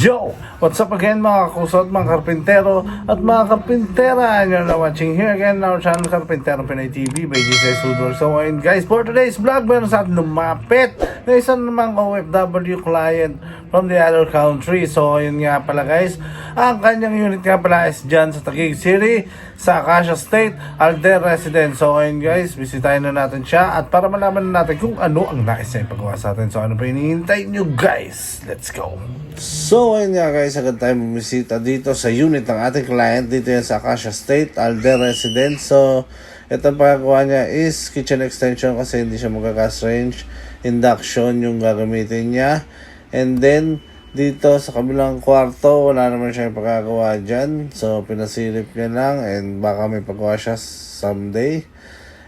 Yo! What's up again mga kusot, mga karpintero at mga karpintera, and you're now watching here again our channel Karpintero Pinay TV by Jesus Woodworks. So ayun guys, for today's vlog, meron sa atin lumapit na isang namang OFW client from the other country. So ayun nga pala guys, ang kanyang unit nga pala is dyan sa Taguig City, sa Acacia State, Alder Residence. So ayun guys, bisitahin na natin siya at para malaman na natin kung ano ang nais niya ipagawa sa atin. So ano pa hinihintay nyo guys? Let's go! So ayun nga guys, agad tayo bumisita dito sa unit ng ating client. Dito yan sa Acacia State, Alder Residence. So ito ang pagkakawa niya is kitchen extension kasi hindi siya magagas range. Induction yung gagamitin niya. And then dito sa kabilang kwarto, wala naman siya yung pagkakawa dyan. So pinasilip niya lang and baka may pagkawa siya someday.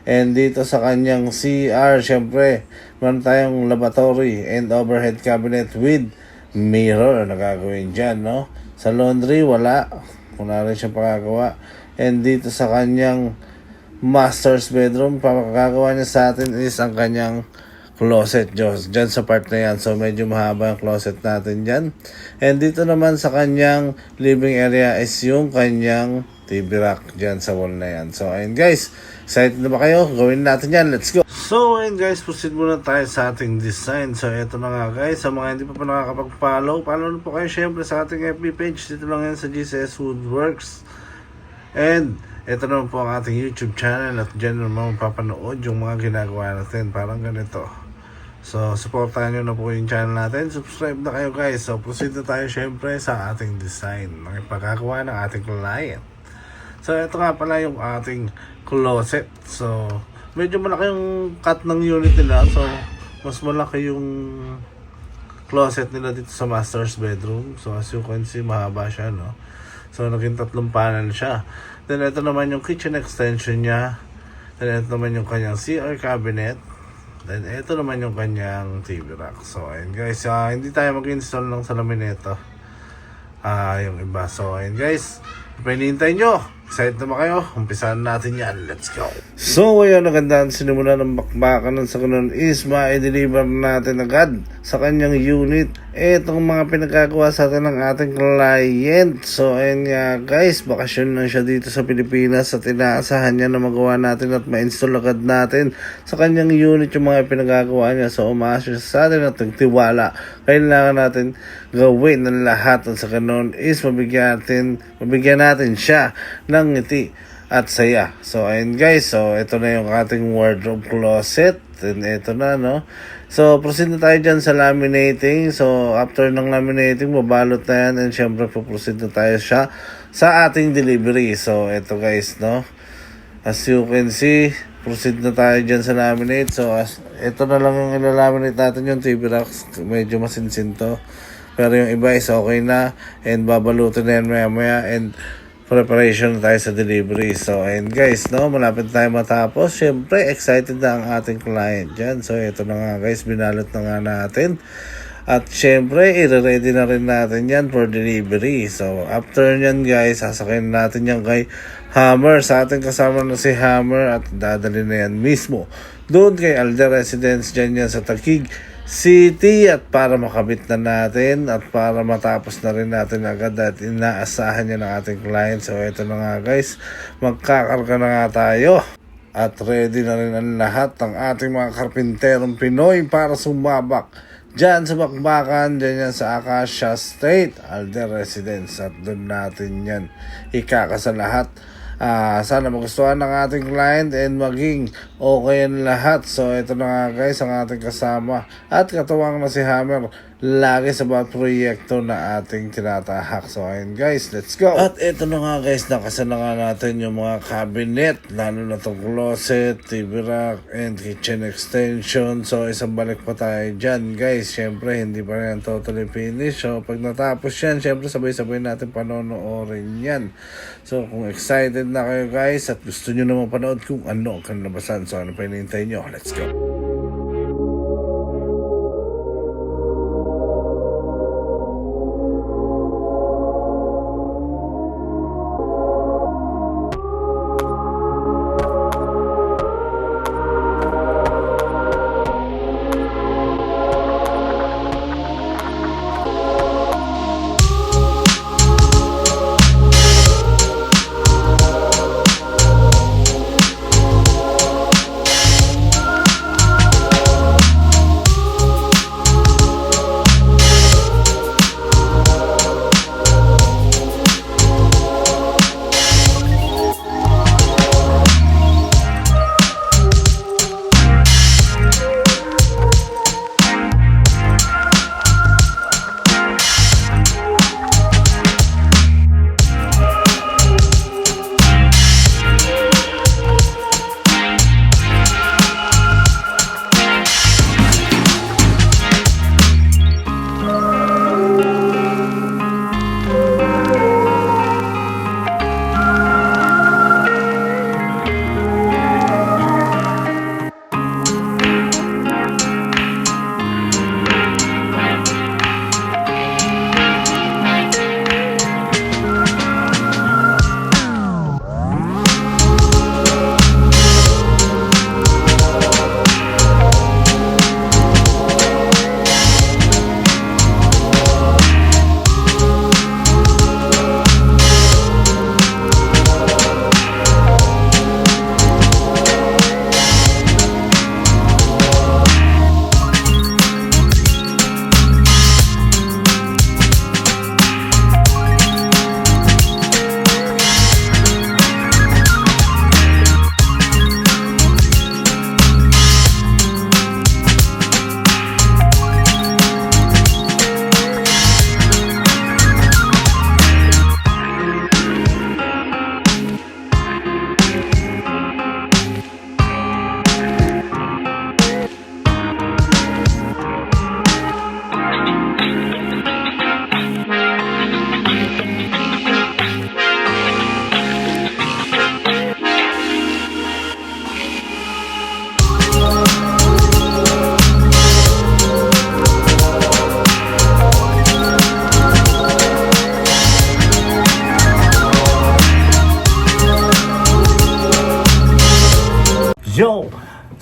And dito sa kanyang CR, syempre meron tayong lavatory and overhead cabinet with mirror na gagawin dyan, no? Sa laundry, wala rin siyang pagkagawa. And dito sa kanyang master's bedroom, pagkagawa niya sa atin is ang kanyang closet dyan sa part na yan. So medyo mahaba yung closet natin dyan. And dito naman sa kanyang living area is yung kanyang TV rack dyan sa wall na yan. So ayun guys, excited na ba kayo? Gawin natin yan, let's go! So ayun guys, proceed muna tayo sa ating design. So ito na nga guys, sa mga hindi pa nakakapag-follow, follow na po kayo syempre sa ating FB page. Dito lang yan sa GCS Woodworks. And ito naman po ang ating YouTube channel at dyan naman mapapanood yung mga ginagawa natin. Parang ganito. So supportahan nyo na po yung channel natin. Subscribe na kayo guys. So proceed na tayo syempre sa ating design ng ipagkagawa ng ating client. So ito nga pala yung ating closet. So medyo malaki yung cut ng unit nila. So mas malaki yung closet nila dito sa master's bedroom. So as you can see, mahaba siya, no? So naging 3 panel siya. Then ito naman yung kitchen extension niya. Then ito naman yung kanyang CR cabinet. Then ito naman yung kanyang TV rack. So ayun guys, hindi tayo mag-install ng salamin nito. Yung iba. So ayun guys, pinihintay nyo. Excited na ba kayo? Umpisahan natin yan. Let's go! So, ayun, nagandaan sinimula ng bakbakan ng sa ganun is ma-deliver natin agad sa kanyang unit etong mga pinagkagawa sa atin ng ating client. So, ayun nga guys, bakasyon lang siya dito sa Pilipinas at inaasahan niya na magawa natin at ma-install agad natin sa kanyang unit yung mga pinagkagawa niya. So, umaasa siya sa atin at nagtiwala. Kailangan natin gawin ng lahat at sa ganun is mabigyan natin siya ng ngiti at saya. So ayun guys, so ito na yung ating wardrobe closet. And ito na, no? So proceed na tayo dyan sa laminating. So after ng laminating, babalot na yan. And syempre proceed na tayo siya sa ating delivery. So ito guys, no? As you can see, proceed na tayo dyan sa laminate. So ito na lang yung ilalaminate natin, yung TV racks. Medyo masinsin to, pero yung iba is okay na. And babalutin na yan maya and preparation tayo sa delivery. So ayun guys, no, malapit tayo matapos. Syempre excited na ang ating client dyan. So ito na nga guys, binalot na nga natin. At syempre i-ready na rin natin yan for delivery. So after nyan guys, sasakayin natin yan kay Hammer. Sa ating kasama na si Hammer at dadali na yan mismo doon kay Alder Residence dyan yan sa Taguig City, at para makabit na natin at para matapos na rin natin agad at inaasahan niya ng ating client. So ito na nga guys, magkakarga na nga tayo at ready na rin ang lahat ng ating mga karpinterong Pinoy para sumabak dyan sa bakbakan, dyan yan sa Acacia State, Alder Residence, at doon natin yan ikakasa lahat. Sana magustuhan ng ating client and maging okay ang lahat. So ito na nga guys, ang ating kasama at katuwang na si Hammer lagi sa bawat proyekto na ating tinatahak. So ayun guys, let's go! At ito na nga guys, nakasa na nga natin yung mga cabinet, lalo na itong closet, TV rack, and kitchen extension. So isang balik pa tayo dyan guys. Syempre hindi pa rin totally finished. So pag natapos yan, syempre sabay-sabay natin panonoorin yan. So kung excited na kayo guys at gusto nyo na mapanood kung ano ang kanabasan, so ano pa hinihintay nyo? Let's go!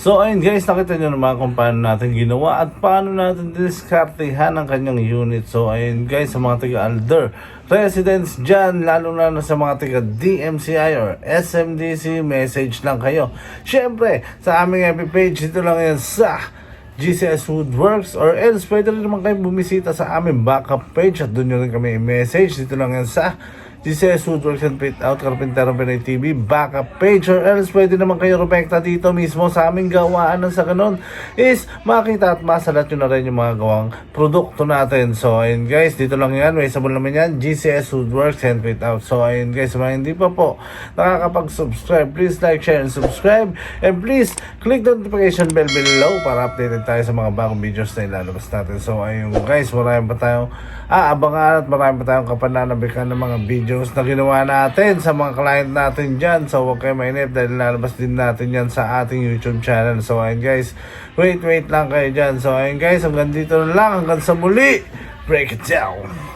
So ayun guys, nakita nyo naman kung paano natin ginawa at paano natin diskartehan ang kanyang unit. So ayun guys, sa mga taga-Alder residents dyan, lalo na sa mga taga-DMCI or SMDC, message lang kayo. Syempre, sa aming FB page, dito lang yan sa GCS Woodworks, or else pwede rin naman kayo bumisita sa aming backup page at doon nyo rin kami i-message. Dito lang yan sa GCS Woodworks and Fit Out Carpintero Pinoy TV backup page, or else pwede naman kayo rumekta dito mismo sa aming gawaan. Nang sa ganun is makita at masalat nyo na rin yung mga gawang produkto natin. So ayun guys, dito lang yan, may sabon naman yan, GCS Woodworks and Fit Out. So ayun guys, mga hindi pa po nakakapag-subscribe, please like, share, and subscribe, and please click the notification bell below para updated tayo sa mga bagong videos na ilalabas natin. So ayun guys, marami pa tayong aabangan at marami pa tayong kapananabikan ng mga videos na ginawa natin sa mga client natin dyan. So huwag kayo mainip dahil lalabas din natin yan sa ating YouTube channel. So ayun guys, wait lang kayo dyan. So ayun guys, hanggang dito na lang, hanggang sa muli, break it down.